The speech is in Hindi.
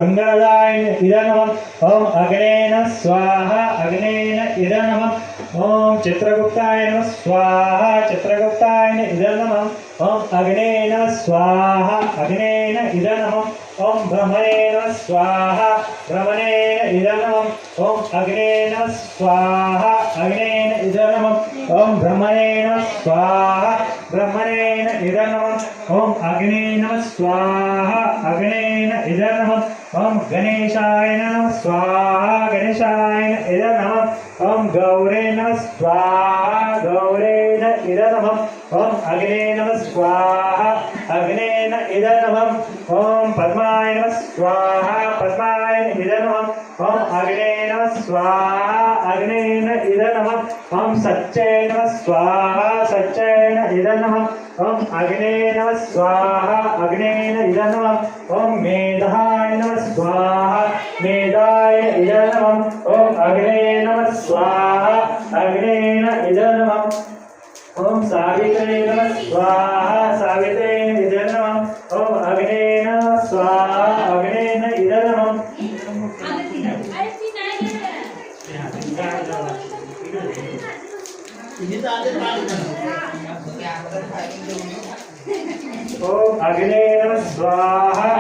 मंगलाय इदं ओम अग्नेन स्वाहा अग्नेन इदं ओम चित्रगुप्ताय नमः स्वाहा चित्रगुप्ताय इदं ओम अग्नेन स्वाहा अग्नेन इदं ओम ब्रह्मणे नमः स्वाहा ब्रह्मणेन इदं ओम अग्नेन स्वाहा अग्नेन इदं ओम ब्रह्मणे नमः स्वाहा ब्रह्मणेन इदं ओम अग्नेन स्वाहा अग्नेन इदं ओम गणेशाय नमः स्वाहा गणेशाय इदं ओम गौरे नमः स्वाहा गौरेण इदं ओम अग्ने नमः स्वाहा अग्नेन इदं ओम पद्माय नमः स्वाहा पद्माय इदं ओम अग्ने नमः स्वाहा अग्नेन इदं ओम सच्चे नमः स्वाहा सच्चेन इदं ओम अग्ने नमः स्वाहा अग्नेन इदं ओम मेधाय नमः स्वाहा मेधाय इदं ओम अग्ने नमः स्वाहा अग्नेन इदं ओम सावित्रे नमः स्वाहा सावित्रेण इदं ओम अग्ने नमः स्वाहा अग्नेन इदं ओम अग्ने नमः स्वाहा